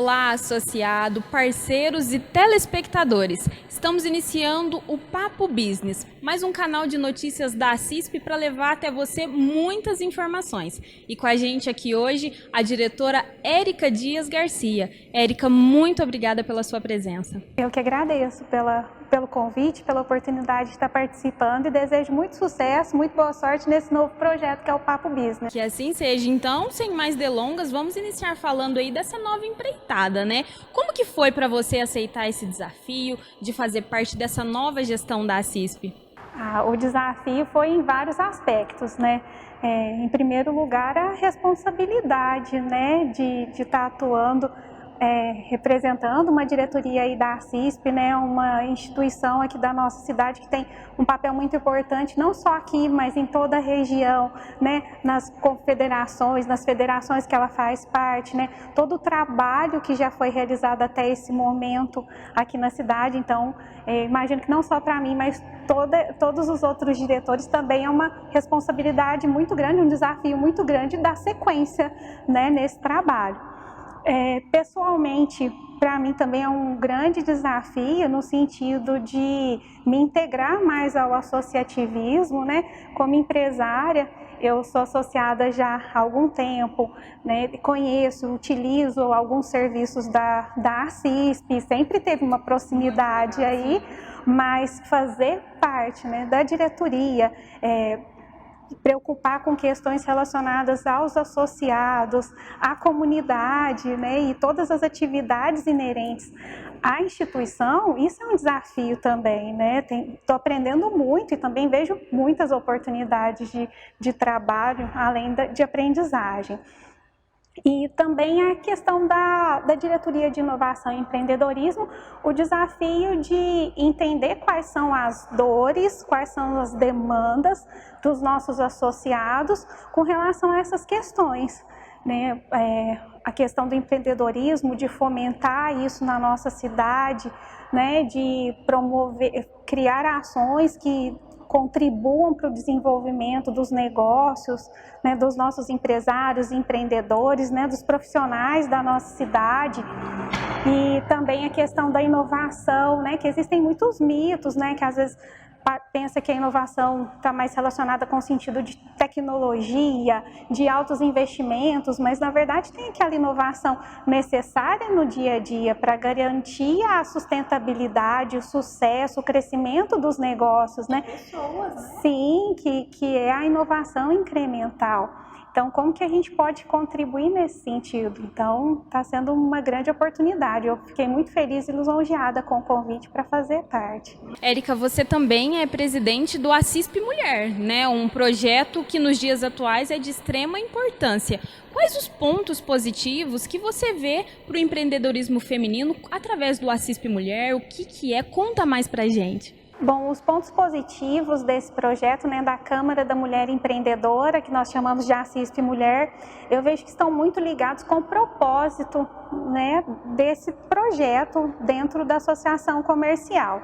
Olá, associado, parceiros e telespectadores. Estamos iniciando o Papo Business, mais um canal de notícias da CISP para levar até você muitas informações. E com a gente aqui hoje, a diretora Érica Dias Garcia. Érica, muito obrigada pela sua presença. Eu que agradeço pelo convite, pela oportunidade de estar participando e desejo muito sucesso, muito boa sorte nesse novo projeto que é o Papo Business. Que assim seja. Então, sem mais delongas, vamos iniciar falando aí dessa nova empreitada, né? Como que foi para você aceitar esse desafio de fazer parte dessa nova gestão da CISP? O desafio foi em vários aspectos, né? Em primeiro lugar, a responsabilidade, né, de estar atuando representando uma diretoria aí da CISP, né, uma instituição aqui da nossa cidade que tem um papel muito importante, não só aqui, mas em toda a região, né, nas confederações, nas federações que ela faz parte, né, todo o trabalho que já foi realizado até esse momento aqui na cidade. Então, imagino que não só para mim, mas todos os outros diretores também é uma responsabilidade muito grande, um desafio muito grande da sequência, né, nesse trabalho. Pessoalmente, para mim também é um grande desafio no sentido de me integrar mais ao associativismo, né? Como empresária, eu sou associada já há algum tempo, né? Conheço, utilizo alguns serviços da CISP, sempre teve uma proximidade aí, mas fazer parte, né, da diretoria, preocupar com questões relacionadas aos associados, à comunidade, né, e todas as atividades inerentes à instituição, isso é um desafio também, né? Estou aprendendo muito e também vejo muitas oportunidades de trabalho, além de aprendizagem. E também a questão da diretoria de inovação e empreendedorismo, o desafio de entender quais são as dores, quais são as demandas dos nossos associados com relação a essas questões, né? A questão do empreendedorismo, de fomentar isso na nossa cidade, né? De promover, criar ações que contribuam para o desenvolvimento dos negócios, né, dos nossos empresários, empreendedores, né, dos profissionais da nossa cidade. E também a questão da inovação, né, que existem muitos mitos, né, que às vezes pensa que a inovação está mais relacionada com o sentido de tecnologia, de altos investimentos, mas na verdade tem aquela inovação necessária no dia a dia para garantir a sustentabilidade, o sucesso, o crescimento dos negócios, né? Pessoas, né? Sim, que é a inovação incremental. Então, como que a gente pode contribuir nesse sentido? Então, está sendo uma grande oportunidade. Eu fiquei muito feliz e lisonjeada com o convite para fazer parte. Érica, você também é presidente do ACISP Mulher, né? Um projeto que nos dias atuais é de extrema importância. Quais os pontos positivos que você vê para o empreendedorismo feminino através do ACISP Mulher? O que é? Conta mais para a gente. Bom, os pontos positivos desse projeto, né, da Câmara da Mulher Empreendedora, que nós chamamos de ACISP Mulher, eu vejo que estão muito ligados com o propósito, né, desse projeto dentro da associação comercial.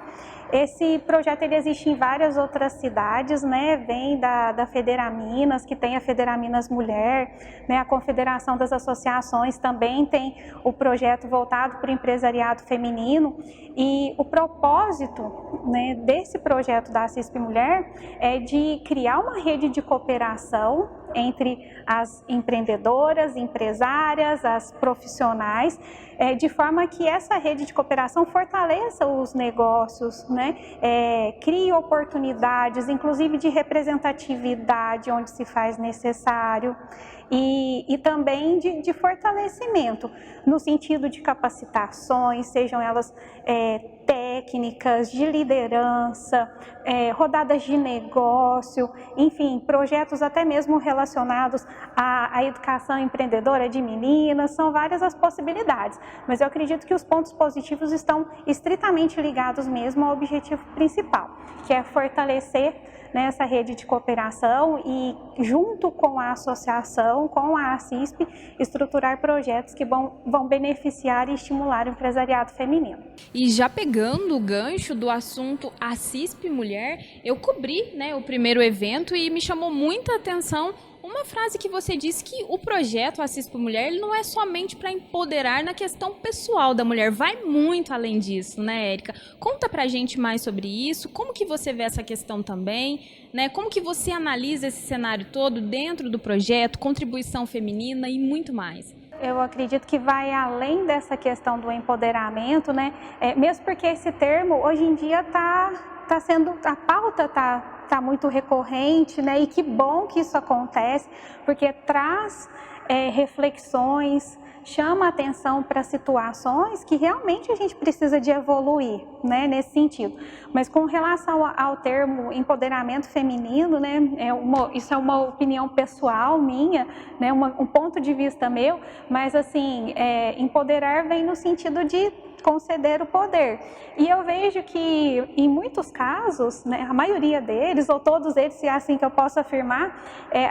Esse projeto ele existe em várias outras cidades, né? Vem da Federaminas, que tem a Federaminas Mulher, né? A Confederação das Associações também tem o projeto voltado para o empresariado feminino. E o propósito, né, desse projeto da CISP Mulher é de criar uma rede de cooperação entre as empreendedoras, empresárias, as profissionais, de forma que essa rede de cooperação fortaleça os negócios, né? Crie oportunidades, inclusive de representatividade onde se faz necessário, e também de fortalecimento, no sentido de capacitações, sejam elas técnicas, de liderança, rodadas de negócio, enfim, projetos até mesmo relacionados à educação empreendedora de meninas, são várias as possibilidades. Mas eu acredito que os pontos positivos estão estritamente ligados mesmo ao objetivo principal, que é fortalecer, né, essa rede de cooperação e, junto com a associação, com a ACISP, estruturar projetos que vão beneficiar e estimular o empresariado feminino. E já pegando o gancho do assunto ACISP Mulher, eu cobri, né, o primeiro evento e me chamou muita atenção Uma frase que você disse que o projeto Assis para Mulher ele não é somente para empoderar na questão pessoal da mulher, vai muito além disso, né, Érica? Conta pra gente mais sobre isso, como que você vê essa questão também, né? Como que você analisa esse cenário todo dentro do projeto, contribuição feminina e muito mais? Eu acredito que vai além dessa questão do empoderamento, né? Mesmo porque esse termo hoje em dia tá sendo, a pauta tá muito recorrente, né? E que bom que isso acontece, porque traz reflexões, chama atenção para situações que realmente a gente precisa de evoluir, né, nesse sentido. Mas com relação ao termo empoderamento feminino, né, isso é uma opinião pessoal minha, né, um ponto de vista meu, mas assim, empoderar vem no sentido de conceder o poder. E eu vejo que em muitos casos, né, a maioria deles, ou todos eles, se é assim que eu posso afirmar,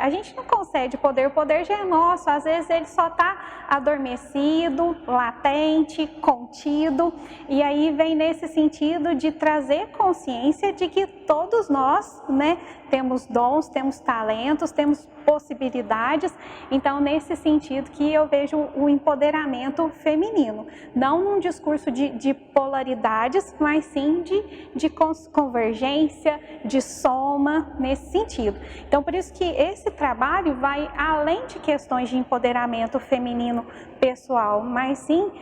a gente não concede poder, o poder já é nosso, às vezes ele só está adormecido, latente, contido, e aí vem nesse sentido de trazer consciência de que todos nós, né, temos dons, temos talentos, temos possibilidades, então nesse sentido que eu vejo o empoderamento feminino, não num discurso de polaridades, mas sim de convergência, de soma, nesse sentido. Então por isso que esse trabalho vai além de questões de empoderamento feminino pessoal, mas sim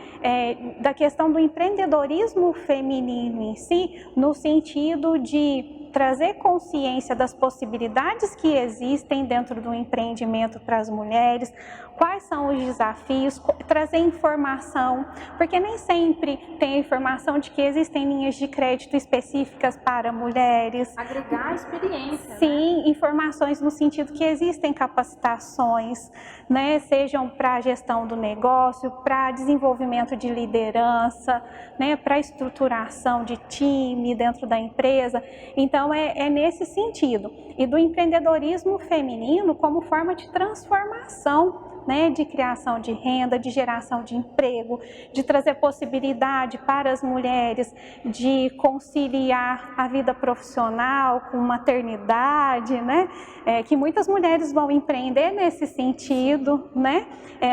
da questão do empreendedorismo feminino em si, no sentido de trazer consciência das possibilidades que existem dentro do empreendimento para as mulheres, quais são os desafios, trazer informação, porque nem sempre tem a informação de que existem linhas de crédito específicas para mulheres. Agregar experiência. Sim, né? Informações no sentido que existem capacitações, né, sejam para a gestão do negócio, para desenvolvimento de liderança, né, para estruturação de time dentro da empresa. Então, é nesse sentido. E do empreendedorismo feminino como forma de transformação, né, de criação de renda, de geração de emprego, de trazer possibilidade para as mulheres de conciliar a vida profissional com maternidade, né, que muitas mulheres vão empreender nesse sentido, né,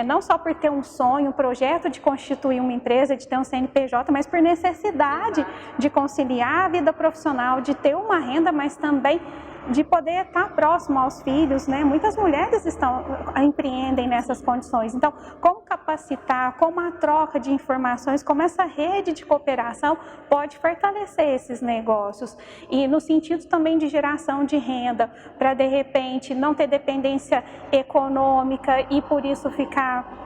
não só por ter um sonho, um projeto de constituir uma empresa, de ter um CNPJ, mas por necessidade de conciliar a vida profissional, de ter uma renda, mas também de poder estar próximo aos filhos, né? Muitas mulheres empreendem nessas condições. Então, como capacitar, como a troca de informações, como essa rede de cooperação pode fortalecer esses negócios. E no sentido também de geração de renda, para de repente não ter dependência econômica e por isso ficar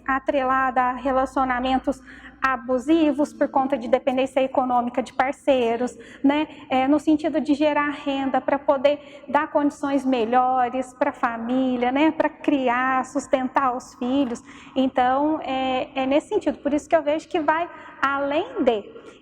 atrelada a relacionamentos abusivos por conta de dependência econômica de parceiros, né? No sentido de gerar renda para poder dar condições melhores para a família, né? Para criar, sustentar os filhos. Então, é nesse sentido. Por isso que eu vejo que vai além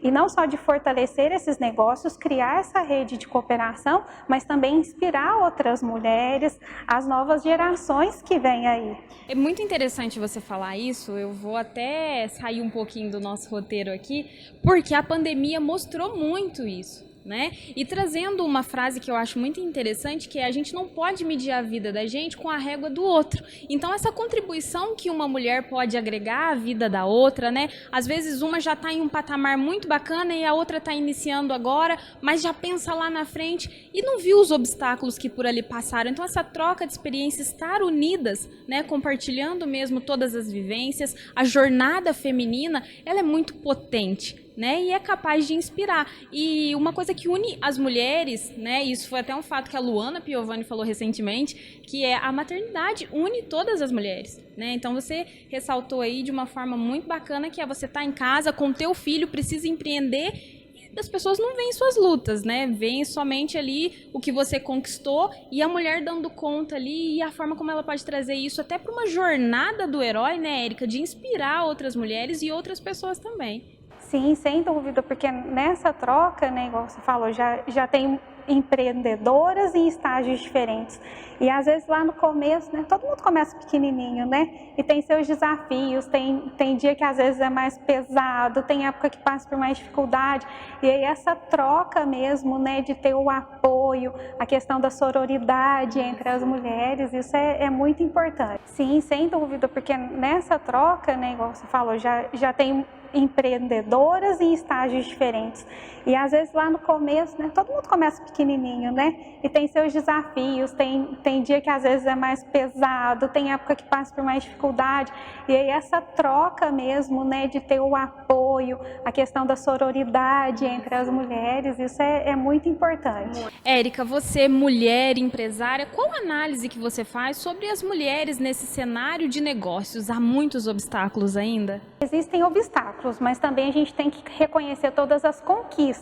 e não só de fortalecer esses negócios, criar essa rede de cooperação, mas também inspirar outras mulheres, as novas gerações que vêm aí. É muito interessante você falar isso, eu vou até sair um pouquinho do nosso roteiro aqui, porque a pandemia mostrou muito isso, né? E trazendo uma frase que eu acho muito interessante, que é: a gente não pode medir a vida da gente com a régua do outro. Então essa contribuição que uma mulher pode agregar à vida da outra, né? Às vezes uma já está em um patamar muito bacana e a outra está iniciando agora, mas já pensa lá na frente e não viu os obstáculos que por ali passaram. Então essa troca de experiências, estar unidas, né? Compartilhando mesmo todas as vivências, a jornada feminina, ela é muito potente, né, e é capaz de inspirar. E uma coisa que une as mulheres, né, isso foi até um fato que a Luana Piovani falou recentemente, que é a maternidade une todas as mulheres, né? Então você ressaltou aí de uma forma muito bacana que é você estar em casa com teu filho, precisa empreender, e as pessoas não veem suas lutas, né? Veem somente ali o que você conquistou e a mulher dando conta ali e a forma como ela pode trazer isso até para uma jornada do herói, né, Érica, de inspirar outras mulheres e outras pessoas também. Sim, sem dúvida, porque nessa troca, né, igual você falou, já tem empreendedoras em estágios diferentes. E às vezes lá no começo, né, todo mundo começa pequenininho, né? E tem seus desafios, tem dia que às vezes é mais pesado, tem época que passa por mais dificuldade. E aí essa troca mesmo, né, de ter o apoio, a questão da sororidade entre as mulheres, isso é muito importante. Sim, sem dúvida, porque nessa troca, né, igual você falou, já tem empreendedoras em estágios diferentes. E às vezes lá no começo, né, todo mundo começa pequenininho, né? E tem seus desafios, tem dia que às vezes é mais pesado, tem época que passa por mais dificuldade. E aí essa troca mesmo, né, de ter o apoio, a questão da sororidade entre as mulheres, isso é muito importante. Érica, você, mulher empresária, qual análise que você faz sobre as mulheres nesse cenário de negócios? Há muitos obstáculos ainda? Existem obstáculos, mas também a gente tem que reconhecer todas as conquistas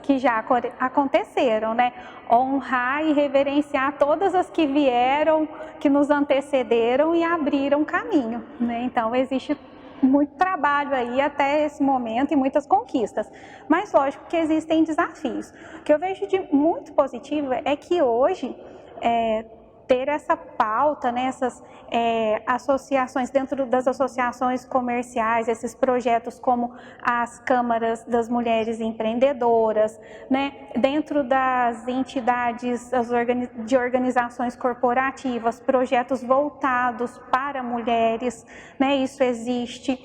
que já aconteceram, né? Honrar e reverenciar todas as que vieram, que nos antecederam e abriram caminho, né? Então, existe muito trabalho aí até esse momento e muitas conquistas, mas lógico que existem desafios. O que eu vejo de muito positivo é que hoje ter essa pauta, né, essas associações, dentro das associações comerciais, esses projetos como as câmaras das mulheres empreendedoras, né, dentro das entidades de organizações corporativas, projetos voltados para mulheres, né, isso existe.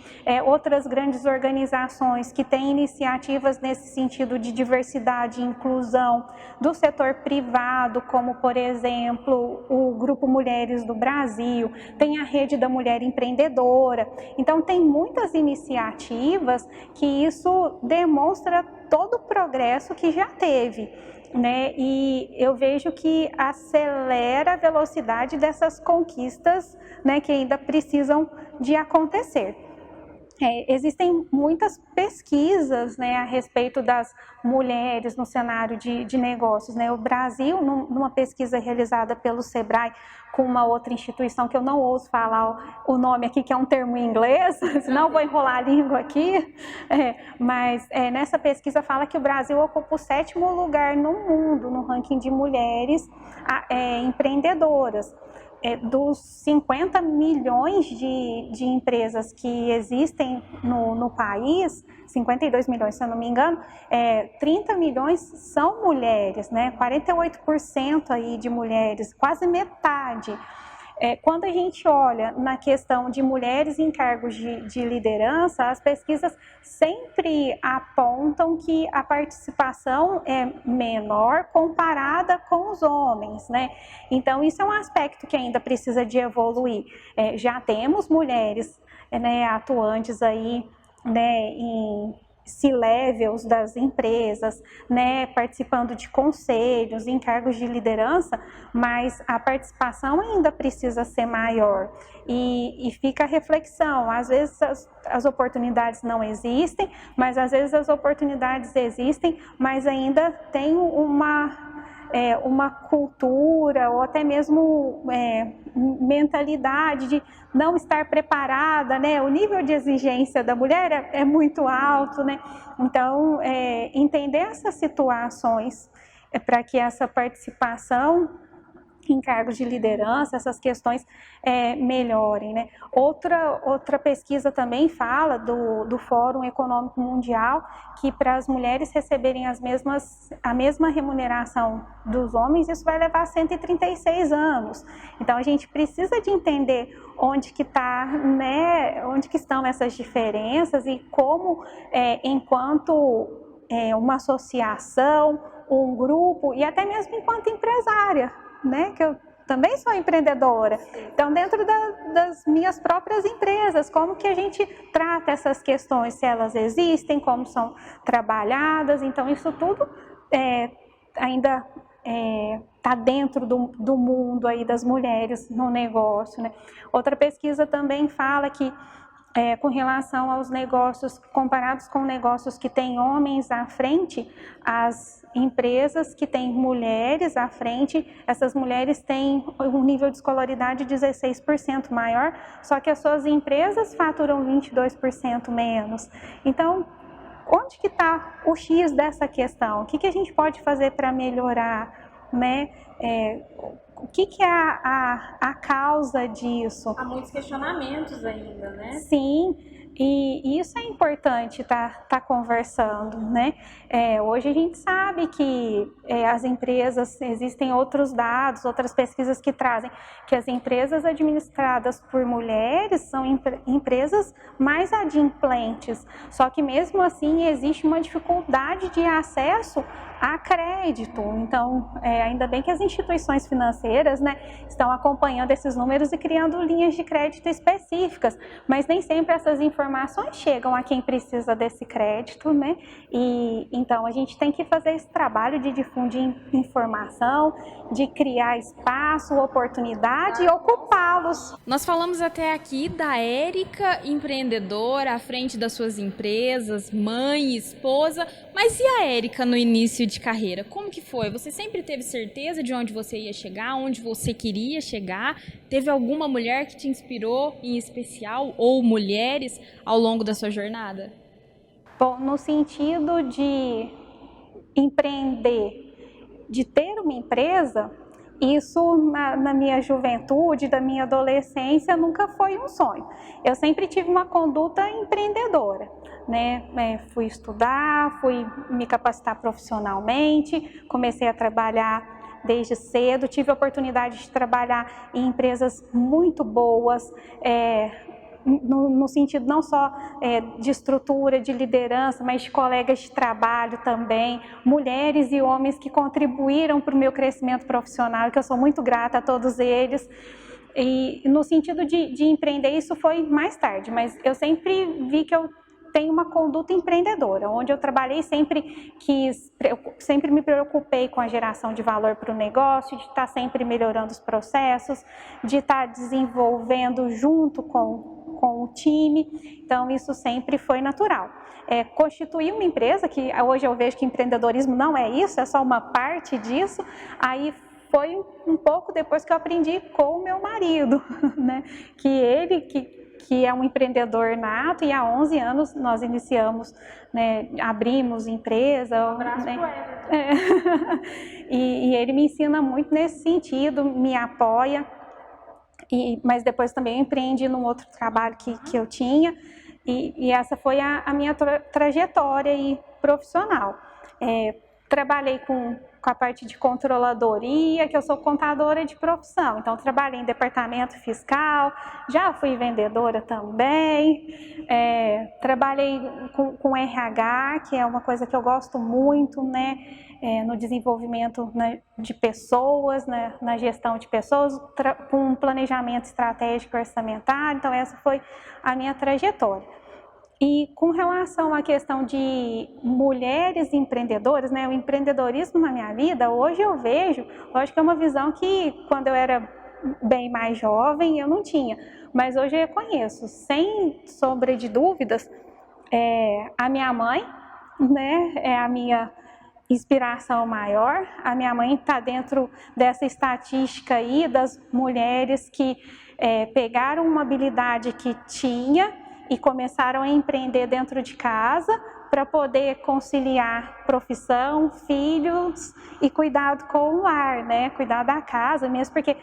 Outras grandes organizações que têm iniciativas nesse sentido de diversidade e inclusão do setor privado, como, por exemplo, o Grupo Mulheres do Brasil, tem a Rede da Mulher Empreendedora. Então, tem muitas iniciativas que isso demonstra todo o progresso que já teve, né? E eu vejo que acelera a velocidade dessas conquistas, né, que ainda precisam de acontecer. Existem muitas pesquisas, né, a respeito das mulheres no cenário de negócios, né? O Brasil, numa pesquisa realizada pelo Sebrae com uma outra instituição, que eu não ouso falar o nome aqui, que é um termo em inglês, senão vou enrolar a língua aqui, mas nessa pesquisa fala que o Brasil ocupa o 7º lugar no mundo, no ranking de mulheres empreendedoras. Dos 50 milhões de empresas que existem no país, 52 milhões, se eu não me engano, 30 milhões são mulheres, né? 48% aí de mulheres, quase metade. Quando a gente olha na questão de mulheres em cargos de liderança, as pesquisas sempre apontam que a participação é menor comparada com os homens, né? Então, isso é um aspecto que ainda precisa de evoluir. Já temos mulheres, né, atuantes aí, né, em C-levels das empresas, né, participando de conselhos, em cargos de liderança, mas a participação ainda precisa ser maior. E fica a reflexão, às vezes as oportunidades não existem, mas às vezes as oportunidades existem, mas ainda tem uma cultura ou até mesmo mentalidade de não estar preparada, né? O nível de exigência da mulher é muito alto, né? Então, entender essas situações para que essa participação em cargos de liderança, essas questões melhorem, né? Outra pesquisa também fala do Fórum Econômico Mundial que para as mulheres receberem a mesma remuneração dos homens, isso vai levar 136 anos. Então, a gente precisa de entender onde que estão essas diferenças e como, enquanto uma associação, um grupo e até mesmo enquanto empresária, né, que eu também sou empreendedora. Então, dentro das minhas próprias empresas, como que a gente trata essas questões, se elas existem, como são trabalhadas. Então, isso tudo ainda está dentro do mundo aí das mulheres no negócio, né? Outra pesquisa também fala que com relação aos negócios, comparados com negócios que têm homens à frente, as empresas que têm mulheres à frente, essas mulheres têm um nível de escolaridade 16% maior, só que as suas empresas faturam 22% menos. Então, onde que está o X dessa questão? O que que a gente pode fazer para melhorar, né? O que que é a causa disso? Há muitos questionamentos ainda, né? Sim, e isso é importante tá conversando, né? Hoje a gente sabe que as empresas, existem outros dados, outras pesquisas que trazem que as empresas administradas por mulheres são empresas mais adimplentes, só que mesmo assim existe uma dificuldade de acesso a crédito. Então, ainda bem que as instituições financeiras, né, estão acompanhando esses números e criando linhas de crédito específicas, mas nem sempre essas informações chegam a quem precisa desse crédito, né? E então a gente tem que fazer esse trabalho de difundir informação, de criar espaço, oportunidade e ocupá-los. Nós falamos até aqui da Érica, empreendedora, à frente das suas empresas, mãe, esposa, mas e a Érica no início de carreira? Como que foi? Você sempre teve certeza de onde você ia chegar, onde você queria chegar? Teve alguma mulher que te inspirou em especial, ou mulheres, ao longo da sua jornada? Bom, no sentido de empreender, de ter uma empresa, isso na minha juventude, da minha adolescência, nunca foi um sonho. Eu sempre tive uma conduta empreendedora, né? Fui estudar, fui me capacitar profissionalmente, comecei a trabalhar desde cedo, tive a oportunidade de trabalhar em empresas muito boas, no sentido não só de estrutura, de liderança, mas de colegas de trabalho também, mulheres e homens que contribuíram para o meu crescimento profissional, que eu sou muito grata a todos eles. E no sentido de empreender, isso foi mais tarde, mas eu sempre vi que eu tenho uma conduta empreendedora, onde eu trabalhei sempre sempre me preocupei com a geração de valor para o negócio, de estar sempre melhorando os processos, de estar desenvolvendo junto com o time, então isso sempre foi natural. Constituir uma empresa, que hoje eu vejo que empreendedorismo não é isso, é só uma parte disso, aí foi um pouco depois que eu aprendi com o meu marido, né? Que é um empreendedor nato, e há 11 anos nós iniciamos, né, abrimos empresa. Um abraço, né? E ele me ensina muito nesse sentido, me apoia, mas depois também eu empreendi num outro trabalho que eu tinha, e essa foi a minha trajetória aí profissional. Trabalhei com a parte de controladoria, que eu sou contadora de profissão, então trabalhei em departamento fiscal, já fui vendedora também, trabalhei com RH, que é uma coisa que eu gosto muito, né, no desenvolvimento, né, de pessoas, né, na gestão de pessoas, com planejamento estratégico orçamentário, então essa foi a minha trajetória. E com relação à questão de mulheres empreendedoras, né, o empreendedorismo na minha vida, hoje eu vejo, lógico que é uma visão que quando eu era bem mais jovem eu não tinha, mas hoje eu reconheço, sem sombra de dúvidas, a minha mãe, né, é a minha inspiração maior. A minha mãe está dentro dessa estatística aí das mulheres que pegaram uma habilidade que tinha e começaram a empreender dentro de casa para poder conciliar profissão, filhos e cuidado com o lar, né? Cuidar da casa mesmo, porque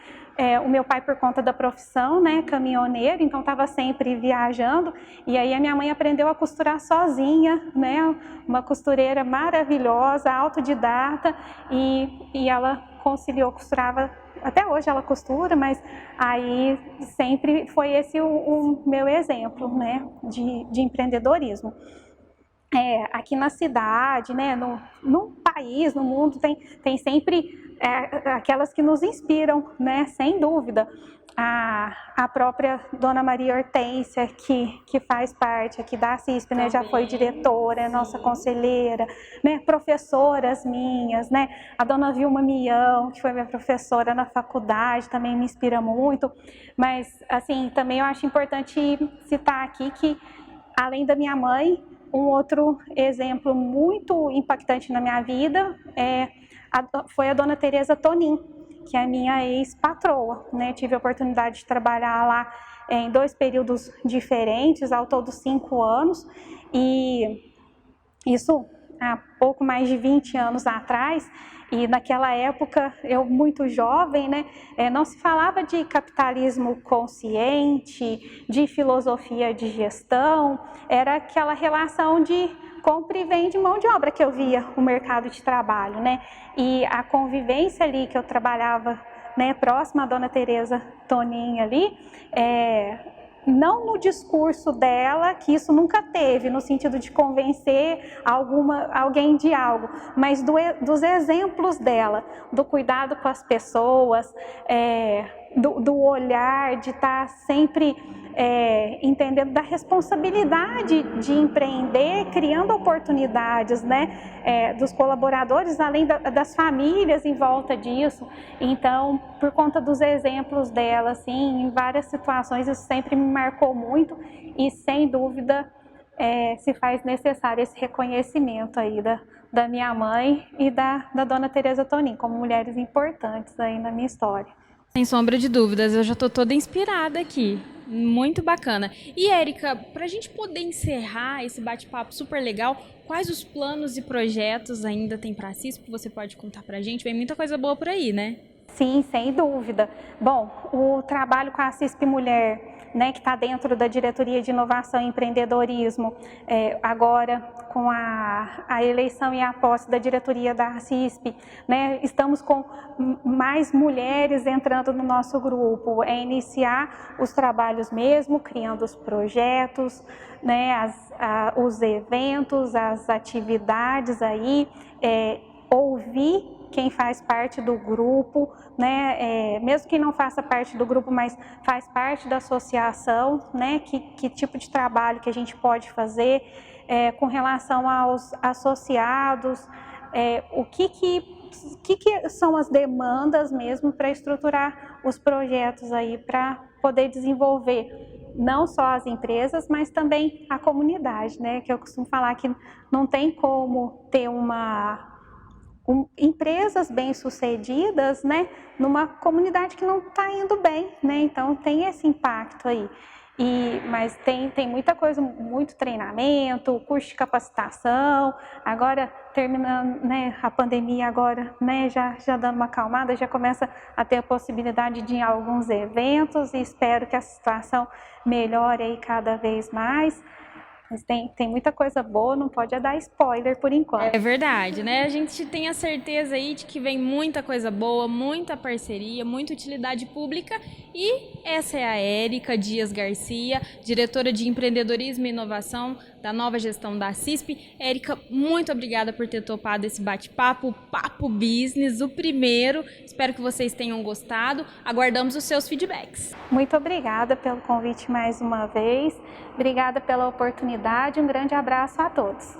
o meu pai, por conta da profissão, né, caminhoneiro, então estava sempre viajando, e aí a minha mãe aprendeu a costurar sozinha, né? Uma costureira maravilhosa, autodidata, e ela conciliou, costurava. Até hoje ela costura, mas aí sempre foi esse o meu exemplo, né, de empreendedorismo. Aqui na cidade, né, no país, no mundo, tem sempre aquelas que nos inspiram, né, sem dúvida. A própria Dona Maria Hortência, que faz parte aqui da CISP, né, já foi diretora, nossa conselheira, né, professoras minhas, né, a Dona Vilma Mião, que foi minha professora na faculdade, também me inspira muito, mas, assim, também eu acho importante citar aqui que, além da minha mãe, um outro exemplo muito impactante na minha vida foi a Dona Tereza Tonin, que é a minha ex-patroa, né? Tive a oportunidade de trabalhar lá em 2 períodos diferentes, ao todo 5 anos, e Isso há pouco mais de 20 anos atrás, e naquela época, eu muito jovem, né, não se falava de capitalismo consciente, de filosofia de gestão, era aquela relação de compra e vende mão de obra que eu via o mercado de trabalho, né, e a convivência ali que eu trabalhava, né, próxima à Dona Teresa Tonin ali, não no discurso dela, que isso nunca teve, no sentido de convencer alguém de algo, mas dos exemplos dela, do cuidado com as pessoas, do olhar, de estar sempre entendendo da responsabilidade de empreender, criando oportunidades, né, dos colaboradores, além das famílias em volta disso. Então, por conta dos exemplos dela, assim, em várias situações, isso sempre me marcou muito e, sem dúvida, se faz necessário esse reconhecimento aí da minha mãe e da Dona Teresa Tonin, como mulheres importantes aí na minha história. Sem sombra de dúvidas, eu já estou toda inspirada aqui. Muito bacana. E, Érica, para a gente poder encerrar esse bate-papo super legal, quais os planos e projetos ainda tem para a CISP? Você pode contar para a gente? Vem muita coisa boa por aí, né? Sim, sem dúvida. Bom, o trabalho com a CISP Mulher, né, que está dentro da Diretoria de Inovação e Empreendedorismo, agora com a eleição e a posse da diretoria da CISP, né, estamos com mais mulheres entrando no nosso grupo, iniciar os trabalhos mesmo, criando os projetos, né, os eventos, as atividades aí, ouvir quem faz parte do grupo, né, mesmo quem não faça parte do grupo, mas faz parte da associação, né, que tipo de trabalho que a gente pode fazer com relação aos associados, o que são as demandas mesmo para estruturar os projetos aí, para poder desenvolver não só as empresas, mas também a comunidade, né, que eu costumo falar que não tem como ter empresas bem-sucedidas, né, numa comunidade que não está indo bem, né, então tem esse impacto aí. Mas tem muita coisa, muito treinamento, curso de capacitação, agora terminando, né, a pandemia agora, né, já dando uma acalmada, já começa a ter a possibilidade de ir a alguns eventos e espero que a situação melhore aí cada vez mais. Mas tem muita coisa boa, não pode dar spoiler por enquanto. É verdade, né? A gente tem a certeza aí de que vem muita coisa boa, muita parceria, muita utilidade pública. E essa é a Érica Dias Garcia, diretora de Empreendedorismo e Inovação da nova gestão da CISP. Érica, muito obrigada por ter topado esse bate-papo, Papo Business, o primeiro. Espero que vocês tenham gostado. Aguardamos os seus feedbacks. Muito obrigada pelo convite mais uma vez. Obrigada pela oportunidade. Um grande abraço a todos.